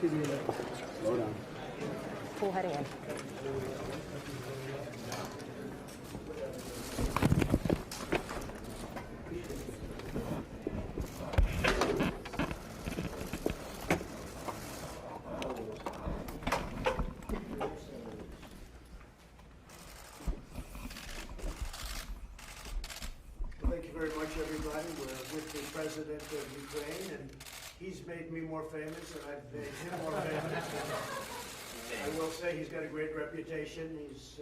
Slow down. Full heading in. Thank you very much, everybody. We're with the President of Ukraine, and he's made me more famous, and I've made him more famous. I will say he's got a great reputation. He's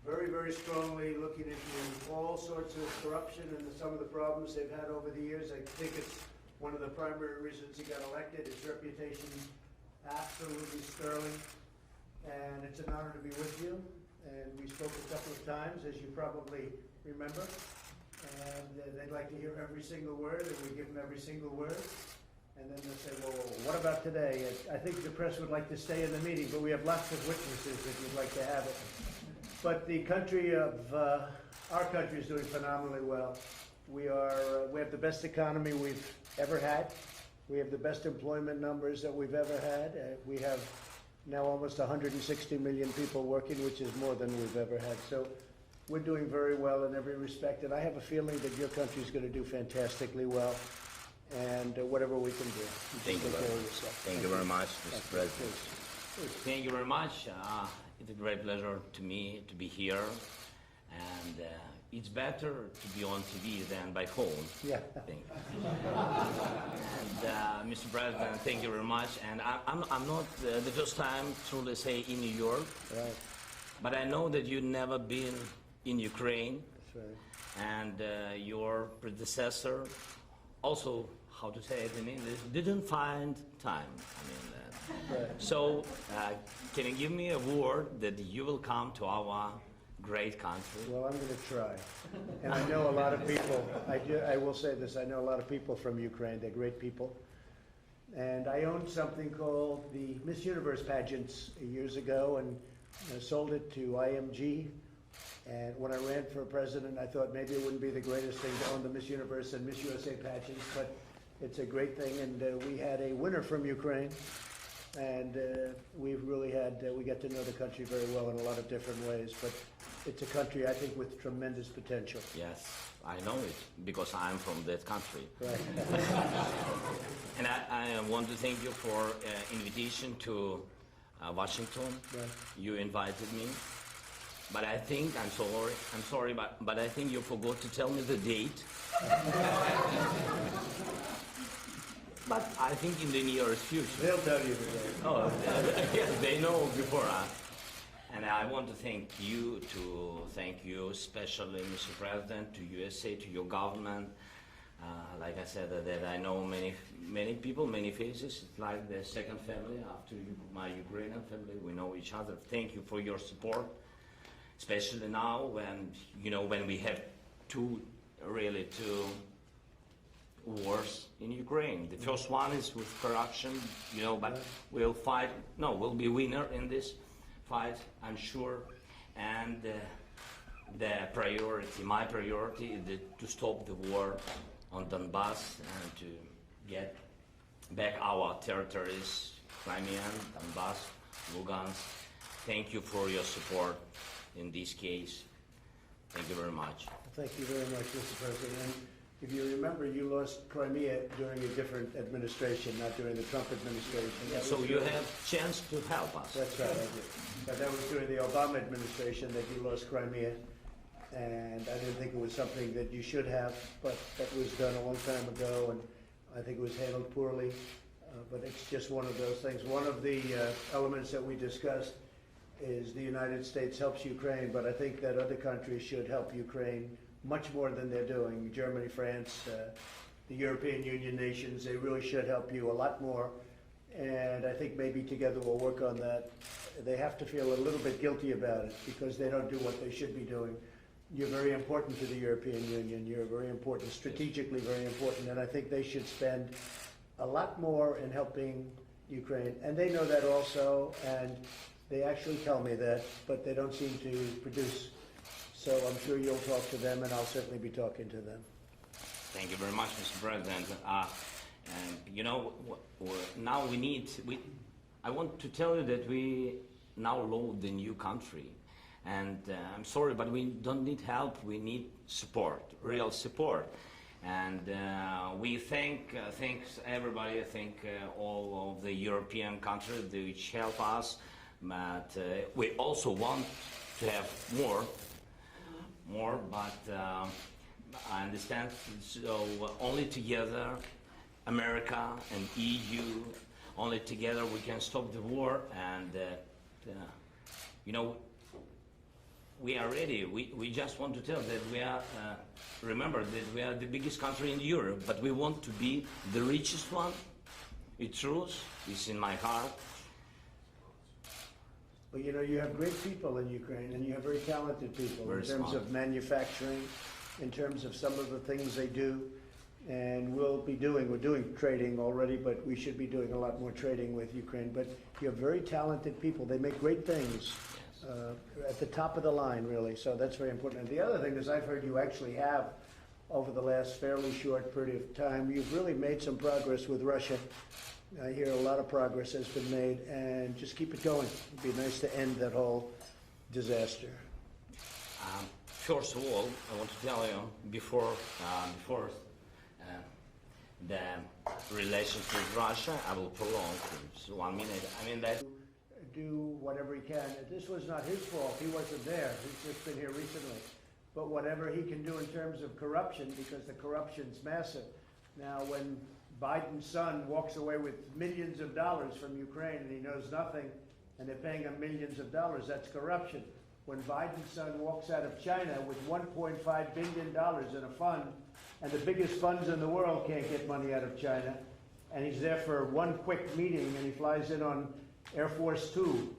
very, very strongly looking into all sorts of corruption and some of the problems they've had over the years. I think it's one of the primary reasons he got elected. His reputation absolutely sterling, and it's an honor to be with you. And we spoke a couple of times, as you probably remember. And they'd like to hear every single word, and we give them every single word. And then they'll say, well, what about today? I think the press would like to stay in the meeting, but we have lots of witnesses if you'd like to have it. But the country of, our country is doing phenomenally well. We have the best economy we've ever had. We have the best employment numbers that we've ever had. We have now almost 160 million people working, which is more than we've ever had. So we're doing very well in every respect, and I have a feeling that your country is going to do fantastically well, and whatever we can do. Thank you very much, Mr. President. Thank you very much. It's a great pleasure to me to be here, and it's better to be on TV than by phone. Yeah. Thank you. And Mr. President, thank you very much. And I'm not the first time, truly say, in New York, Right. but I know that you've never been in Ukraine, That's right. and your predecessor also, how to say it in English, didn't find time. Right. So can you give me a word that you will come to our great country? Well, I'm going to try. And I know a lot of people, I will say this, I know a lot of people from Ukraine. They're great people. And I owned something called the Miss Universe pageants years ago, and sold it to IMG. And when I ran for president, I thought maybe it wouldn't be the greatest thing to own the Miss Universe and Miss USA pageants, but it's a great thing. And we had a winner from Ukraine, and we've really had, we got to know the country very well in a lot of different ways. But it's a country, I think, with tremendous potential. Yes, I know it, because I'm from that country. Right. And I want to thank you for invitation to Washington. Right. You invited me. But I think, I'm sorry, but I think you forgot to tell me the date. But I think in the nearest future. They'll tell you today. Oh, yes, they know before us. And I want to thank you, especially, Mr. President, to USA, to your government. Like I said, that I know many people, many faces. It's like the second family after my Ukrainian family. We know each other. Thank you for your support. Especially now when we have two wars in Ukraine. The first one is with corruption, but we'll be winner in this fight, I'm sure. And my priority is to stop the war on Donbass and to get back our territories, Crimean, Donbass, Lugansk. Thank you for your support in this case. Thank you very much. Thank you very much, Mr. President. And if you remember, you lost Crimea during a different administration, not during the Trump administration. So you have chance to help us. That's right, I did. But that was during the Obama administration that you lost Crimea. And I didn't think it was something that you should have, but that was done a long time ago, and I think it was handled poorly. But it's just one of those things. One of the elements that we discussed is the United States helps Ukraine, but I think that other countries should help Ukraine much more than they're doing. Germany, France, the European Union nations, they really should help you a lot more. And I think maybe together we'll work on that. They have to feel a little bit guilty about it because they don't do what they should be doing. You're very important to the European Union. You're very important, strategically very important, and I think they should spend a lot more in helping Ukraine. And they know that also, and they actually tell me that, but they don't seem to produce. So I'm sure you'll talk to them, and I'll certainly be talking to them. Thank you very much, Mr. President. And you know, now I want to tell you that we now load the new country. And I'm sorry, but we don't need help, we need support, real support. And we thanks everybody, all of the European countries which help us, but we also want to have more, but I understand, so only together, America and EU, only together we can stop the war, and you know, we are ready. We just want to tell that we are, remember that we are the biggest country in Europe, but we want to be the richest one. It's true, it's in my heart. Well, you know, you have great people in Ukraine, and you have very talented people Very in terms smart. of manufacturing, in terms of some of the things they do. And we're doing trading already, but we should be doing a lot more trading with Ukraine. But you have very talented people. They make great things at the top of the line, really. So that's very important. And the other thing is I've heard you actually have, over the last fairly short period of time, you've really made some progress with Russia. I hear a lot of progress has been made, and just keep it going. It'd be nice to end that whole disaster. First of all, I want to tell you, before the relations with Russia, I will prolong it 1 minute. I mean that. Do whatever he can. This was not his fault. He wasn't there. He's just been here recently. But whatever he can do in terms of corruption, because the corruption's massive. Now, when Biden's son walks away with millions of dollars from Ukraine and he knows nothing, and they're paying him millions of dollars, that's corruption. When Biden's son walks out of China with $1.5 billion in a fund, and the biggest funds in the world can't get money out of China, and he's there for one quick meeting and he flies in on Air Force Two.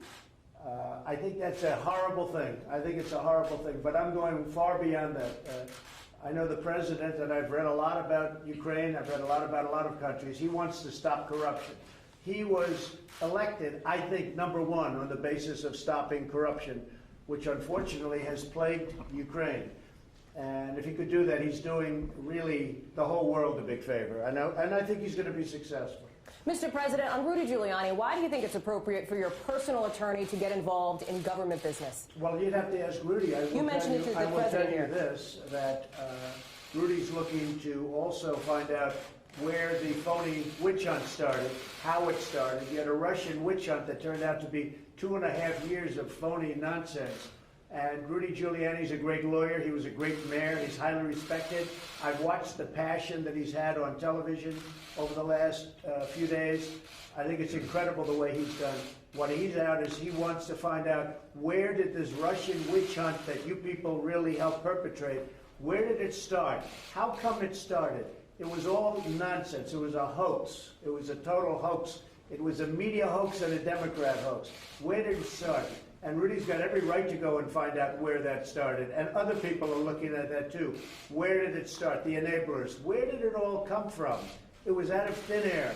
I think that's a horrible thing. I think it's a horrible thing, but I'm going far beyond that. I know the president, and I've read a lot about Ukraine, I've read a lot about a lot of countries. He wants to stop corruption. He was elected, I think, #1 on the basis of stopping corruption, which unfortunately has plagued Ukraine. And if he could do that, he's doing really the whole world a big favor. And I think he's going to be successful. Mr. President, on Rudy Giuliani, why do you think it's appropriate for your personal attorney to get involved in government business? Well, you'd have to ask Rudy. You mentioned it to the president here. That Rudy's looking to also find out where the phony witch hunt started, how it started. You had a Russian witch hunt that turned out to be 2.5 years of phony nonsense. And Rudy Giuliani's a great lawyer. He was a great mayor. He's highly respected. I've watched the passion that he's had on television over the last few days. I think it's incredible the way he's done. What he's out is he wants to find out, where did this Russian witch hunt that you people really helped perpetrate, where did it start? How come it started? It was all nonsense. It was a hoax. It was a total hoax. It was a media hoax and a Democrat hoax. Where did it start? And Rudy's got every right to go and find out where that started. And other people are looking at that too. Where did it start? The enablers. Where did it all come from? It was out of thin air.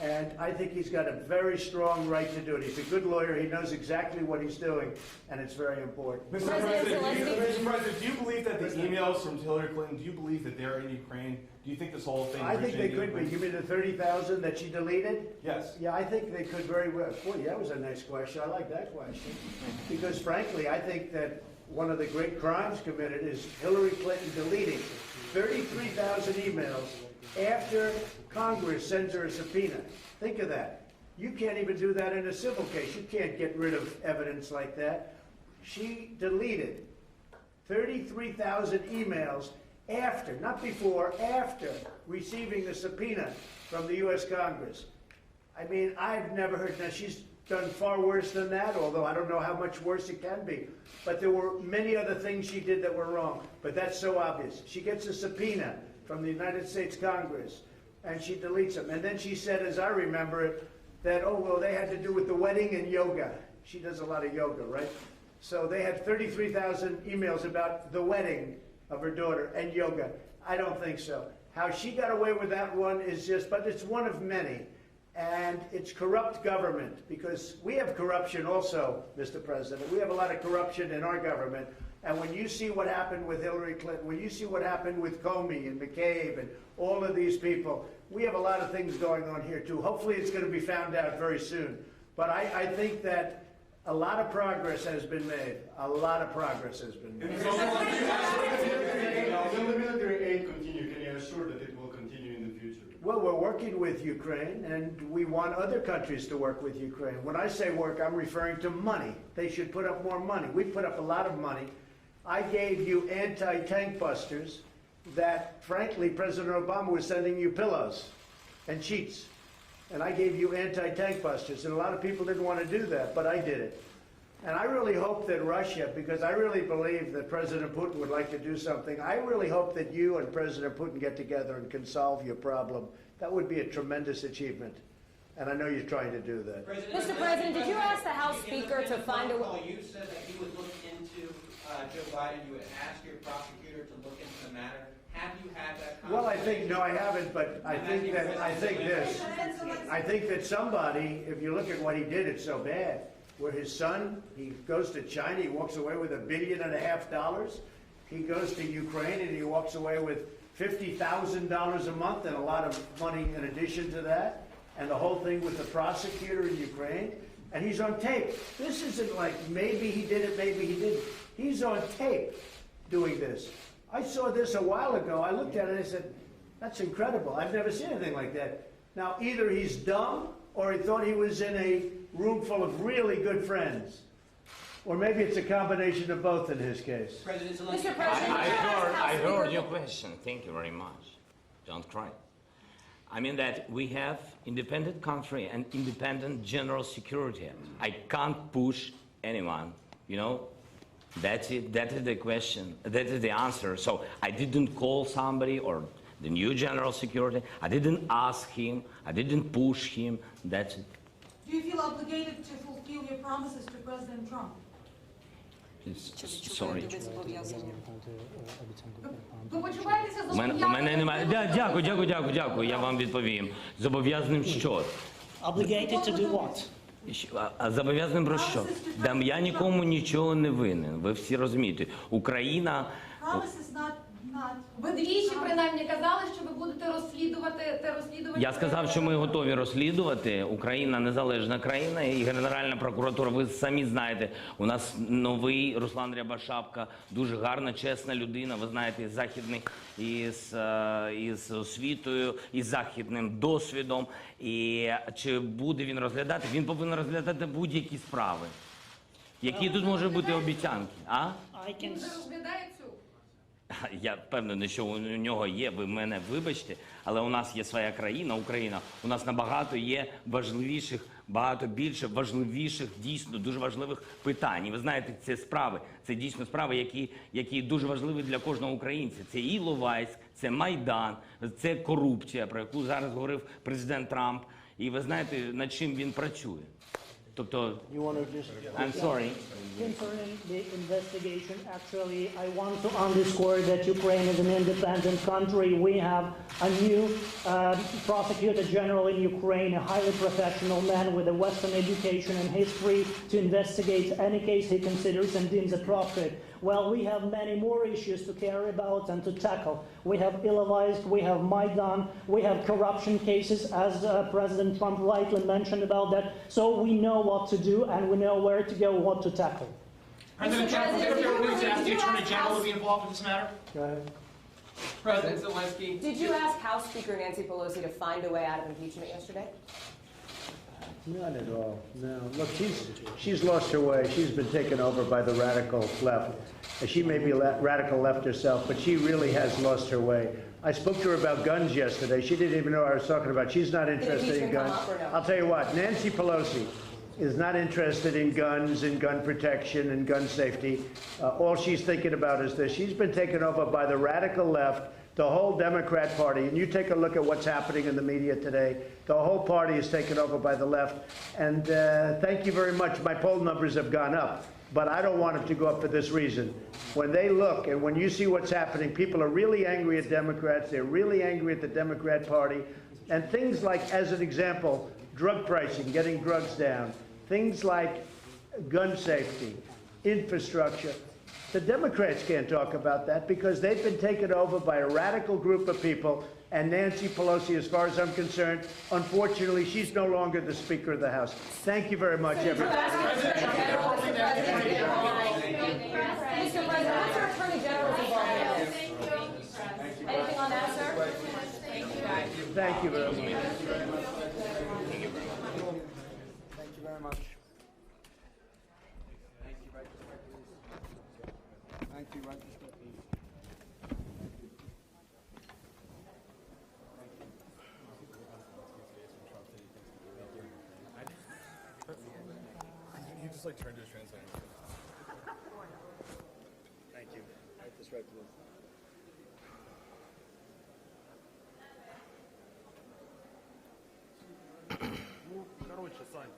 And I think he's got a very strong right to do it. He's a good lawyer. He knows exactly what he's doing, and it's very important. Mr. President, do you believe that the emails from Hillary Clinton, do you believe that they're in Ukraine? Do you think this whole thing I think they could be. You mean the 30,000 that she deleted? Yes. Yeah, I think they could very well. Boy, that was a nice question. I like that question. Because frankly, I think that one of the great crimes committed is Hillary Clinton deleting 33,000 emails after Congress sends her a subpoena. Think of that. You can't even do that in a civil case. You can't get rid of evidence like that. She deleted 33,000 emails after, not before, after receiving the subpoena from the U.S. Congress. I mean, I've never heard that. She's done far worse than that, although I don't know how much worse it can be. But there were many other things she did that were wrong. But that's so obvious. She gets a subpoena from the United States Congress, and she deletes them. And then she said, as I remember it, that, oh, well, they had to do with the wedding and yoga. She does a lot of yoga, right? So they had 33,000 emails about the wedding of her daughter and yoga. I don't think so. How she got away with that one is just, but it's one of many. And it's corrupt government, because we have corruption also, Mr. President. We have a lot of corruption in our government. And when you see what happened with Hillary Clinton, when you see what happened with Comey and McCabe and all of these people, we have a lot of things going on here too. Hopefully it's going to be found out very soon. But I think that a lot of progress has been made. A lot of progress has been made. Will the military aid continue? Can you assure that it will continue in the future? Well, we're working with Ukraine, and we want other countries to work with Ukraine. When I say work, I'm referring to money. They should put up more money. We put up a lot of money. I gave you anti-tank busters that, frankly, President Obama was sending you pillows and sheets. And I gave you anti-tank busters, and a lot of people didn't want to do that, but I did it. And I really hope that Russia, because I really believe that President Putin would like to do something, I really hope that you and President Putin get together and can solve your problem. That would be a tremendous achievement. And I know you're trying to do that. Mr. President, did you ask the House Speaker to find a way? You said that you would look into Joe Biden, you would ask your prosecutor to look into the matter. Have you had that conversation? Well, I think, no, I haven't, but I think that somebody, if you look at what he did, it's so bad. Where his son, he goes to China, he walks away with $1.5 billion. He goes to Ukraine and he walks away with $50,000 a month and a lot of money in addition to that. And the whole thing with the prosecutor in Ukraine. And he's on tape. This isn't like maybe he did it, maybe he didn't. He's on tape doing this. I saw this a while ago. I looked at it and I said, that's incredible. I've never seen anything like that. Now, either he's dumb or he thought he was in a room full of really good friends. Or maybe it's a combination of both in his case. President Zelensky. Mr. President, I heard your question. Thank you very much. Don't cry. I mean that we have independent country and independent general security. I can't push anyone, you know. That's it. That is the question. That is the answer. So I didn't call somebody or the new general security. I didn't ask him. I didn't push him. That's it. Do you feel obligated to fulfill your promises to President Trump? Sorry. Ви почуваєтеся У мене немає. Дякую. Я вам відповім. Зобов'язаним що? Obligated to do what? А зобов'язаним про що? Я нікому нічого не винен. Ви всі розумієте. Україна... Promises not Ви двічі принаймні казали, що ви будете розслідувати те розслідування. Я сказав, що ми готові розслідувати. Україна незалежна країна і Генеральна прокуратура. Ви самі знаєте, у нас новий Руслан Рябошапка, дуже гарна, чесна людина. Ви знаєте, західний із освітою, із західним досвідом. І чи буде він розглядати? Він повинен розглядати будь-які справи. Які тут може бути обіцянки? А? Він вже розглядає цю. Я впевнений, що у нього є, ви мене вибачте, але у нас є своя країна, Україна. У нас набагато є важливіших, багато більше важливіших, дійсно дуже важливих питань. І ви знаєте, це справи, це дійсно справи, які дуже важливі для кожного українця. Це і Іловайськ, це Майдан, це корупція, про яку зараз говорив президент Трамп. І ви знаєте, над чим він працює. Тобто, I'm sorry. Concerning the investigation, actually, I want to underscore that Ukraine is an independent country. We have a new prosecutor general in Ukraine, a highly professional man with a Western education and history to investigate any case he considers and deems appropriate. Well, we have many more issues to care about and to tackle. We have Ilovaisk, we have Maidan, we have corruption cases, as President Trump rightly mentioned about that. So we know what to do and we know where to go, what to tackle. President Trump, would it be appropriate to ask the Attorney General to be involved in this matter? Go ahead. President Zelensky. Did you ask House Speaker Nancy Pelosi to find a way out of impeachment yesterday? Not at all, no. Look, she's lost her way. She's been taken over by the radical left. She may be radical left herself, but she really has lost her way. I spoke to her about guns yesterday. She didn't even know what I was talking about. She's not interested in guns. I'll tell you what, Nancy Pelosi is not interested in guns and gun protection and gun safety. All she's thinking about is this. She's been taken over by the radical left, the whole Democrat Party. And you take a look at what's happening in the media today. The whole party is taken over by the left. And thank you very much. My poll numbers have gone up. But I don't want them to go up for this reason. When they look and when you see what's happening, people are really angry at Democrats. They're really angry at the Democrat Party. And things like, as an example, drug pricing, getting drugs down. Things like gun safety, infrastructure. The Democrats can't talk about that because they've been taken over by a radical group of people And Nancy Pelosi, as far as I'm concerned, unfortunately, she's no longer the Speaker of the House. Thank you very much, everybody. Mr. President, what's your Attorney General's involvement? Anything on that, sir? Thank you very much. Thank you very much. Thank you, right. He just like turned to his translator. Thank you. Right, this right to this. Короче, Сань.